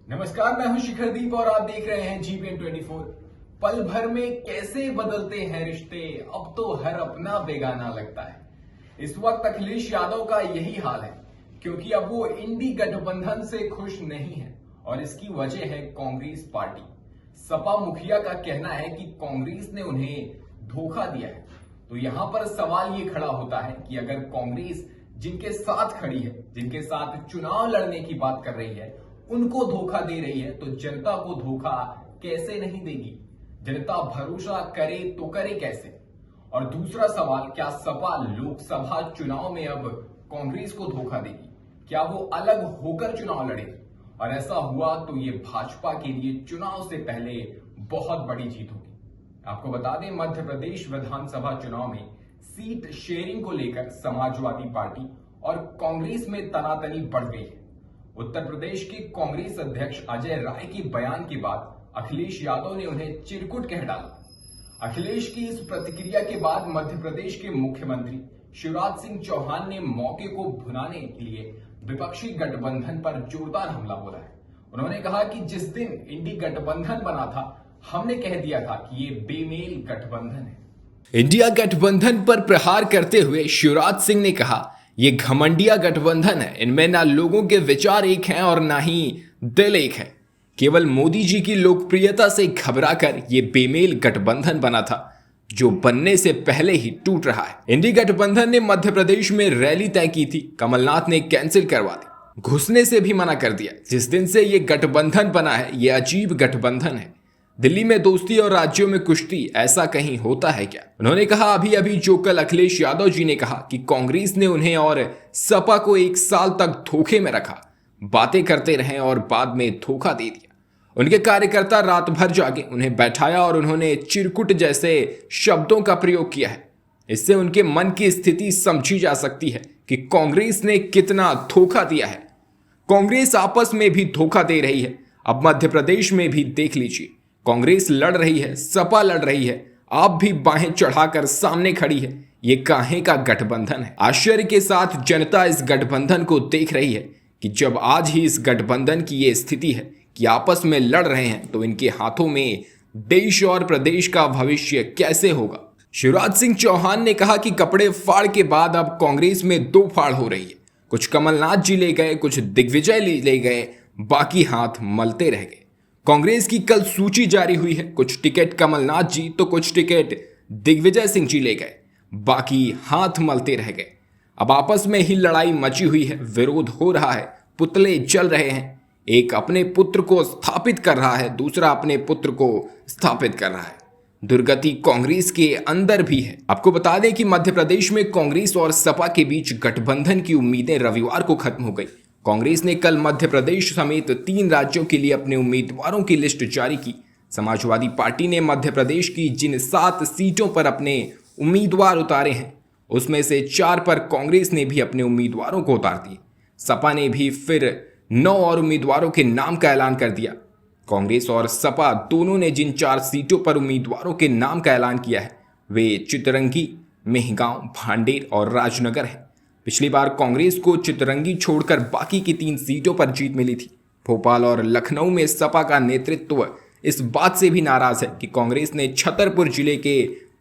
नमस्कार, मैं हूं शिखरदीप और आप देख रहे हैं जीपीएन 24। पल भर में कैसे बदलते हैं रिश्ते, अब तो हर अपना बेगाना लगता है। इस वक्त अखिलेश यादव का यही हाल है, क्योंकि अब वो इंडी गठबंधन से खुश नहीं है और इसकी वजह है कांग्रेस पार्टी। सपा मुखिया का कहना है कि कांग्रेस ने उन्हें धोखा दिया है। तो यहां पर सवाल ये खड़ा होता है कि अगर कांग्रेस जिनके साथ खड़ी है, जिनके साथ चुनाव लड़ने की बात कर रही है, उनको धोखा दे रही है, तो जनता को धोखा कैसे नहीं देगी? जनता भरोसा करे तो करे कैसे? और दूसरा सवाल, क्या सपा लोकसभा चुनाव में अब कांग्रेस को धोखा देगी? क्या वो अलग होकर चुनाव लड़ेगी? और ऐसा हुआ तो ये भाजपा के लिए चुनाव से पहले बहुत बड़ी जीत होगी। आपको बता दें, मध्य प्रदेश विधानसभा चुनाव में सीट शेयरिंग को लेकर समाजवादी पार्टी और कांग्रेस में तनातनी बढ़ गई है। उत्तर प्रदेश के कांग्रेस अध्यक्ष अजय राय के बयान के बाद अखिलेश यादव ने उन्हें चिरकुट कह डाला। अखिलेश की इस प्रतिक्रिया के बाद मध्य प्रदेश के मुख्यमंत्री शिवराज सिंह चौहान ने मौके को भुनाने के लिए विपक्षी गठबंधन पर जोरदार हमला बोला है। उन्होंने कहा कि जिस दिन इंडी गठबंधन बना था, हमने कह दिया था कि ये बेमेल गठबंधन है। इंडिया गठबंधन पर प्रहार करते हुए शिवराज सिंह ने कहा, ये घमंडिया गठबंधन है, इनमें ना लोगों के विचार एक हैं और ना ही दिल एक है। केवल मोदी जी की लोकप्रियता से घबराकर ये बेमेल गठबंधन बना था, जो बनने से पहले ही टूट रहा है। इंडी गठबंधन ने मध्य प्रदेश में रैली तय की थी, कमलनाथ ने कैंसिल करवा दी, घुसने से भी मना कर दिया। जिस दिन से ये गठबंधन बना है, ये अजीब गठबंधन है। दिल्ली में दोस्ती और राज्यों में कुश्ती, ऐसा कहीं होता है क्या? उन्होंने कहा, अभी अभी जो कल अखिलेश यादव जी ने कहा कि कांग्रेस ने उन्हें और सपा को 1 साल तक धोखे में रखा, बातें करते रहे और बाद में धोखा दे दिया। उनके कार्यकर्ता रात भर जागे, उन्हें बैठाया और उन्होंने चिरकुट जैसे शब्दों का प्रयोग किया है। इससे उनके मन की स्थिति समझी जा सकती है कि कांग्रेस ने कितना धोखा दिया है। कांग्रेस आपस में भी धोखा दे रही है। अब मध्य प्रदेश में भी देख लीजिए, कांग्रेस लड़ रही है, सपा लड़ रही है, आप भी बाहें चढ़ाकर सामने खड़ी है। ये काहे का गठबंधन है? आश्चर्य के साथ जनता इस गठबंधन को देख रही है कि जब आज ही इस गठबंधन की ये स्थिति है कि आपस में लड़ रहे हैं, तो इनके हाथों में देश और प्रदेश का भविष्य कैसे होगा? शिवराज सिंह चौहान ने कहा कि कपड़े फाड़ के बाद अब कांग्रेस में 2 फाड़ हो रही है। कुछ कमलनाथ जी ले गए, कुछ दिग्विजय ले गए, बाकी हाथ मलते रह गए। कांग्रेस की कल सूची जारी हुई है, कुछ टिकट कमलनाथ जी तो कुछ टिकट दिग्विजय सिंह जी ले गए, बाकी हाथ मलते रह गए। अब आपस में ही लड़ाई मची हुई है, विरोध हो रहा है, पुतले जल रहे हैं। एक अपने पुत्र को स्थापित कर रहा है, दूसरा अपने पुत्र को स्थापित कर रहा है। दुर्गति कांग्रेस के अंदर भी है। आपको बता दें कि मध्य प्रदेश में कांग्रेस और सपा के बीच गठबंधन की उम्मीदें रविवार को खत्म हो गई। कांग्रेस ने कल मध्य प्रदेश समेत 3 राज्यों के लिए अपने उम्मीदवारों की लिस्ट जारी की। समाजवादी पार्टी ने मध्य प्रदेश की जिन 7 सीटों पर अपने उम्मीदवार उतारे हैं, उसमें से 4 पर कांग्रेस ने भी अपने उम्मीदवारों को उतार दिए। सपा ने भी फिर 9 और उम्मीदवारों के नाम का ऐलान कर दिया। कांग्रेस और सपा दोनों ने जिन 4 सीटों पर उम्मीदवारों के नाम का ऐलान किया है, वे चितरंगी, मेहगांव, भांडेर और राजनगर है। पिछली बार कांग्रेस को चितरंगी छोड़कर बाकी की 3 सीटों पर जीत मिली थी। भोपाल और लखनऊ में सपा का नेतृत्व इस बात से भी नाराज है कि कांग्रेस ने छतरपुर जिले के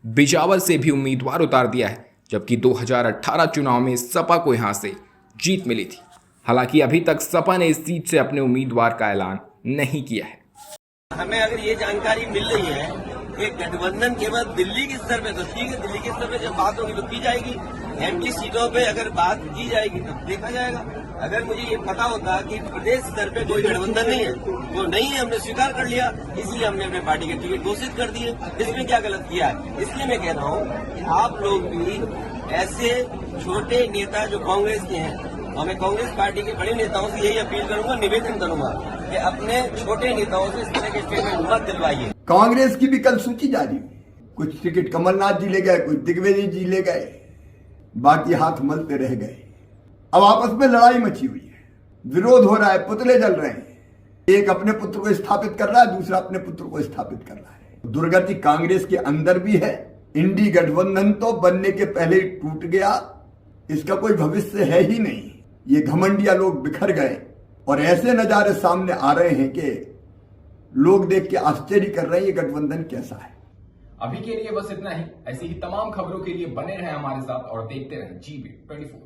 बिजावर से भी उम्मीदवार उतार दिया है, जबकि 2018 चुनाव में सपा को यहां से जीत मिली थी। हालांकि अभी तक सपा ने इस सीट से अपने उम्मीदवार का ऐलान नहीं किया है। हमें अगर ये जानकारी मिल रही है कि गठबंधन केवल दिल्ली के स्तर पे, तो ठीक है, दिल्ली के स्तर पे जब बात होगी तो की जाएगी। एमपी सीटों पे अगर बात की जाएगी तो देखा जाएगा। अगर मुझे ये पता होता कि प्रदेश स्तर पे कोई गठबंधन नहीं है, वो नहीं है, हमने स्वीकार कर लिया, इसलिए हमने अपने पार्टी के टिकट घोषित कर दिए। इसमें क्या गलत किया है? इसलिए मैं कह रहा हूँ कि आप लोग भी ऐसे छोटे नेता जो कांग्रेस के हैं, और मैं कांग्रेस पार्टी के बड़े नेताओं से यही अपील करूंगा, निवेदन करूंगा कि अपने छोटे नेताओं से इस तरह के स्टेटमेंट मत दिलवाइए। कांग्रेस की भी कल सूची जारी हुई, कुछ टिकट कमलनाथ जी ले गए, कुछ दिग्विजय जी ले गए, बाकी हाथ मलते रह गए। अब आपस में लड़ाई मची हुई है, विरोध हो रहा है, पुतले जल रहे हैं। एक अपने पुत्र को स्थापित कर रहा है, दूसरा अपने पुत्र को स्थापित कर रहा है। दुर्गति कांग्रेस के अंदर भी है। इंडी गठबंधन तो बनने के पहले ही टूट गया, इसका कोई भविष्य है ही नहीं। ये घमंडिया लोग बिखर गए, और ऐसे नजारे सामने आ रहे हैं कि लोग देख के आश्चर्य कर रहे हैं ये गठबंधन कैसा है। अभी के लिए बस इतना ही। ऐसी ही तमाम खबरों के लिए बने रहें हमारे साथ और देखते रहें GBIT 24।